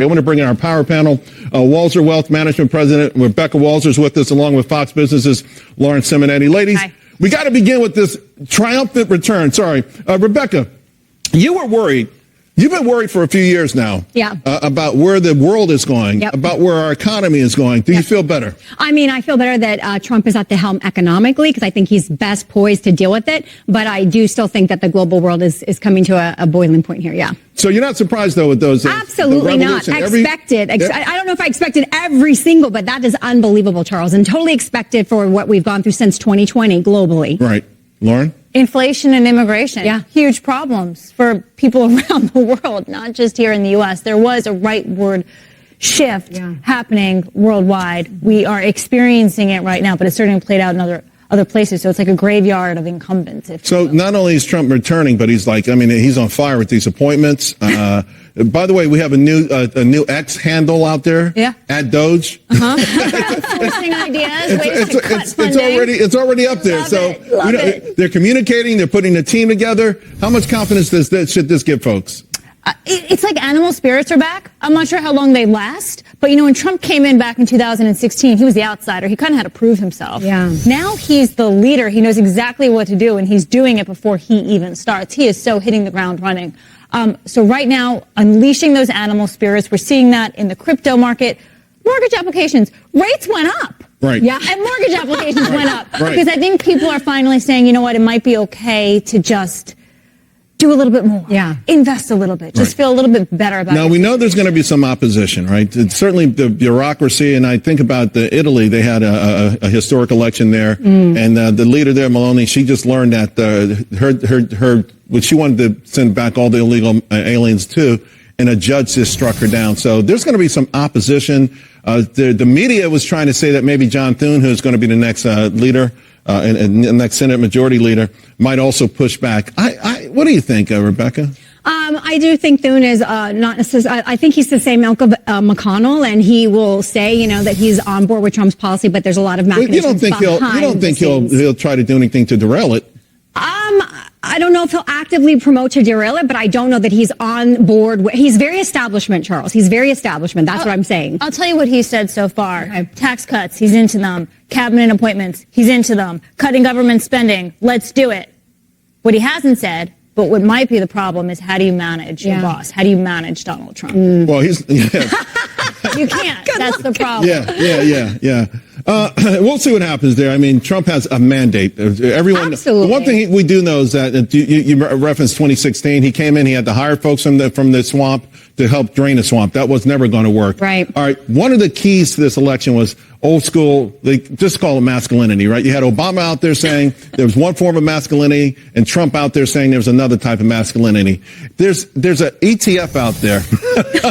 I want to bring in our power panel. Walser Wealth Management President Rebecca Walser is with us, along with Fox Business's Lauren Simonetti. Ladies, hi. We got to begin with this triumphant return. Sorry. Rebecca, you were worried. You've been worried for a few years now about where the world is going, about where our economy is going. Do you feel better? I mean, I feel better that Trump is at the helm economically because I think he's best poised to deal with it. But I do still think that the global world is coming to a boiling point here. Yeah. So you're not surprised, though, with those? Absolutely not. Expected. I don't know if I expected every single, but that is unbelievable, Charles, and totally expected for what we've gone through since 2020 globally. Right. Lauren? Inflation and immigration. Yeah. Huge problems for people around the world, not just here in the U.S. There was a rightward shift happening worldwide. We are experiencing it right now, but it's certainly played out in other places. So it's like a graveyard of incumbents. So not only is Trump returning, but he's he's on fire with these appointments. By the way, we have a new X handle out there. Yeah. At Doge. Forcing ideas, ways to cut funding. It's already up there. Love it. They're communicating. They're putting a team together. How much confidence should this give folks? It's like animal spirits are back. I'm not sure how long they last. But, when Trump came in back in 2016, he was the outsider. He kind of had to prove himself. Yeah. Now he's the leader. He knows exactly what to do, and he's doing it before he even starts. He is so hitting the ground running. So right now, unleashing those animal spirits, we're seeing that in the crypto market. Mortgage applications, rates went up. Right. Yeah. And mortgage applications went up. Right. Because I think people are finally saying, you know what, it might be okay to just do a little bit more. Yeah. Invest a little bit. Just feel a little bit better about it. Now, we know there's going to be some opposition, right? It's certainly the bureaucracy, and I think about Italy. They had a historic election there, and the leader there, Meloni, she just learned that she wanted to send back all the illegal aliens too, and a judge just struck her down. So there's going to be some opposition. The media was trying to say that maybe John Thune, who's going to be the next leader, and the next Senate Majority Leader, might also push back. What do you think, Rebecca? I do think Thune is not necessarily. I think he's the same ilk of McConnell, and he will say, that he's on board with Trump's policy, but there's a lot of mechanisms you don't think he'll try to do anything to derail it? I don't know if he'll actively promote to derail it, but I don't know that he's on board. He's very establishment, Charles. He's very establishment. That's what I'm saying. I'll tell you what he said so far. Okay. Tax cuts, he's into them. Cabinet appointments, he's into them. Cutting government spending, let's do it. What he hasn't said, but what might be the problem, is how do you manage your boss? How do you manage Donald Trump? Well, you can't. That's the problem. Yeah. We'll see what happens there. I mean, Trump has a mandate. Everyone. Absolutely. The one thing we do know is that you referenced 2016. He came in. He had to hire folks from the swamp to help drain the swamp. That was never going to work. Right. All right. One of the keys to this election was old school. They just call it masculinity, right? You had Obama out there saying there was one form of masculinity, and Trump out there saying there was another type of masculinity. There's an ETF out there.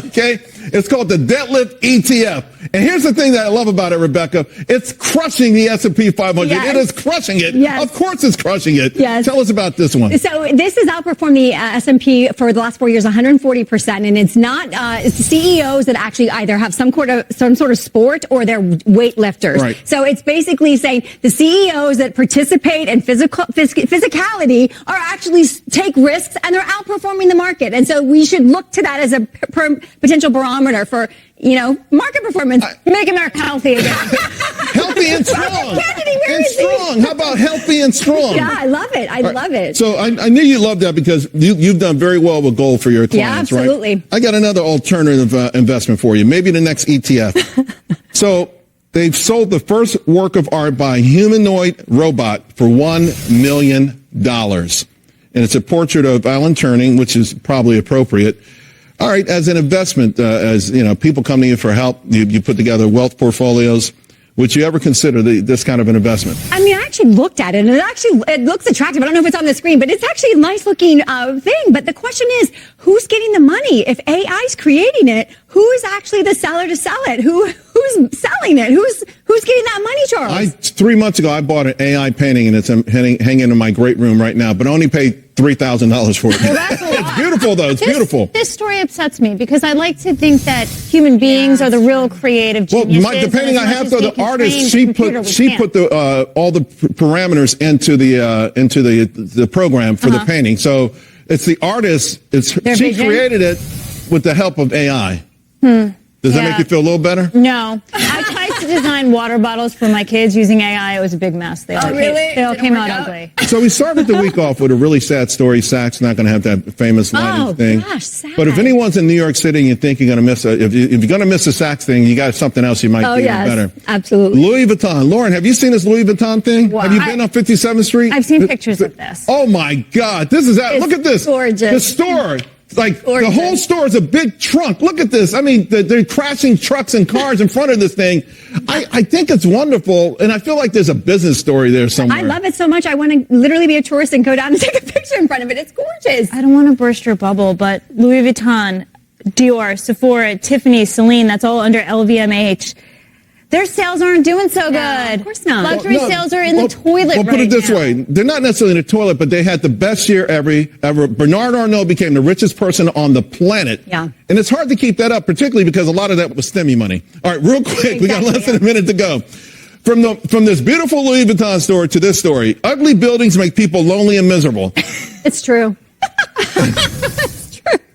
Okay. It's called the Deadlift ETF. And here's the thing that I love about it, Rebecca. It's crushing the S&P 500. Yes. It is crushing it. Yes. Of course it's crushing it. Yes. Tell us about this one. So this has outperformed the S&P for the last 4 years, 140%. And it's not, it's CEOs that actually either have some sort of sport or they're weightlifters. Right. So it's basically saying the CEOs that participate in physicality are actually take risks, and they're outperforming the market. And so we should look to that as a potential barometer for, market performance. Make America healthy again. Healthy and strong. And strong. How about healthy and strong? Yeah, I love it. I love it. So I knew you loved that because you've done very well with gold for your clients, right? Yeah, absolutely. Right? I got another alternative investment for you. Maybe the next ETF. So they've sold the first work of art by a humanoid robot for $1 million. And it's a portrait of Alan Turing, which is probably appropriate. All right, as an investment, as people come to you for help, you put together wealth portfolios. Would you ever consider this kind of an investment? I mean, I actually looked at it, and it looks attractive. I don't know if it's on the screen, but it's actually a nice looking thing. But the question is, who's getting the money? If AI's creating it, who is actually the seller to sell it? Who's selling it? Who's getting that money, Charles? 3 months ago, I bought an AI painting, and it's hanging in my great room right now, but I only paid $3,000 for it. Well, that's a lot. It's beautiful, though. It's beautiful. This story upsets me because I like to think that human beings are the real creative geniuses. Well, the painting I have, though, the artist, she put all the parameters into the program for the painting. So it's the artist. She created it with the help of AI. Does that make you feel a little better? No. I tried to design water bottles for my kids using AI. It was a big mess. They all came out ugly. So we started the week off with a really sad story. Saks not going to have that famous lighting thing. Gosh, sad. But if anyone's in New York City and you think you're going to miss if you're going to miss a Saks thing, you got something else you might do better. Absolutely. Louis Vuitton. Lauren, have you seen this Louis Vuitton thing? Wow. Have you been on 57th Street? I've seen pictures of this. Oh my God. This is look at this. Gorgeous. The store. Like, the whole store is a big trunk. Look at this. I mean, they're crashing trucks and cars in front of this thing. I think it's wonderful, and I feel like there's a business story there somewhere. I love it so much. I want to literally be a tourist and go down and take a picture in front of it. It's gorgeous. I don't want to burst your bubble, but Louis Vuitton, Dior, Sephora, Tiffany, Celine, that's all under LVMH. Their sales aren't doing so good. Of course not. Luxury sales are in the toilet right now. Put it this way. They're not necessarily in the toilet, but they had the best year ever. Bernard Arnault became the richest person on the planet. Yeah. And it's hard to keep that up, particularly because a lot of that was STEMI money. All right, real quick. We got less than a minute to go. From this beautiful Louis Vuitton store to this story, ugly buildings make people lonely and miserable. It's true.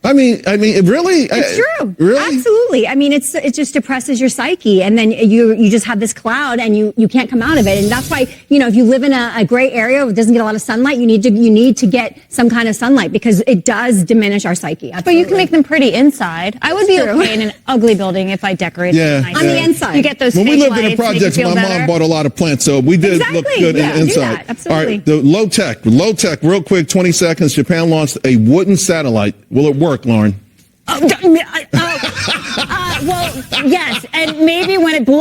I mean, it really. It's true. Really? Absolutely. I mean, it just depresses your psyche, and then you just have this cloud, and you can't come out of it. And that's why, if you live in a gray area that doesn't get a lot of sunlight, you need to get some kind of sunlight, because it does diminish our psyche. Absolutely. But you can make them pretty inside. I would be okay in an ugly building if I decorated it nice. On the inside. You get those when fake we lived in the lights, projects, make you my feel mom better. bought a lot of plants, so we did look good inside. Do that. Absolutely. All right, the low tech, real quick, 20 seconds. Japan launched a wooden satellite. Will it work, Lauren? Well, yes, and maybe when it blows.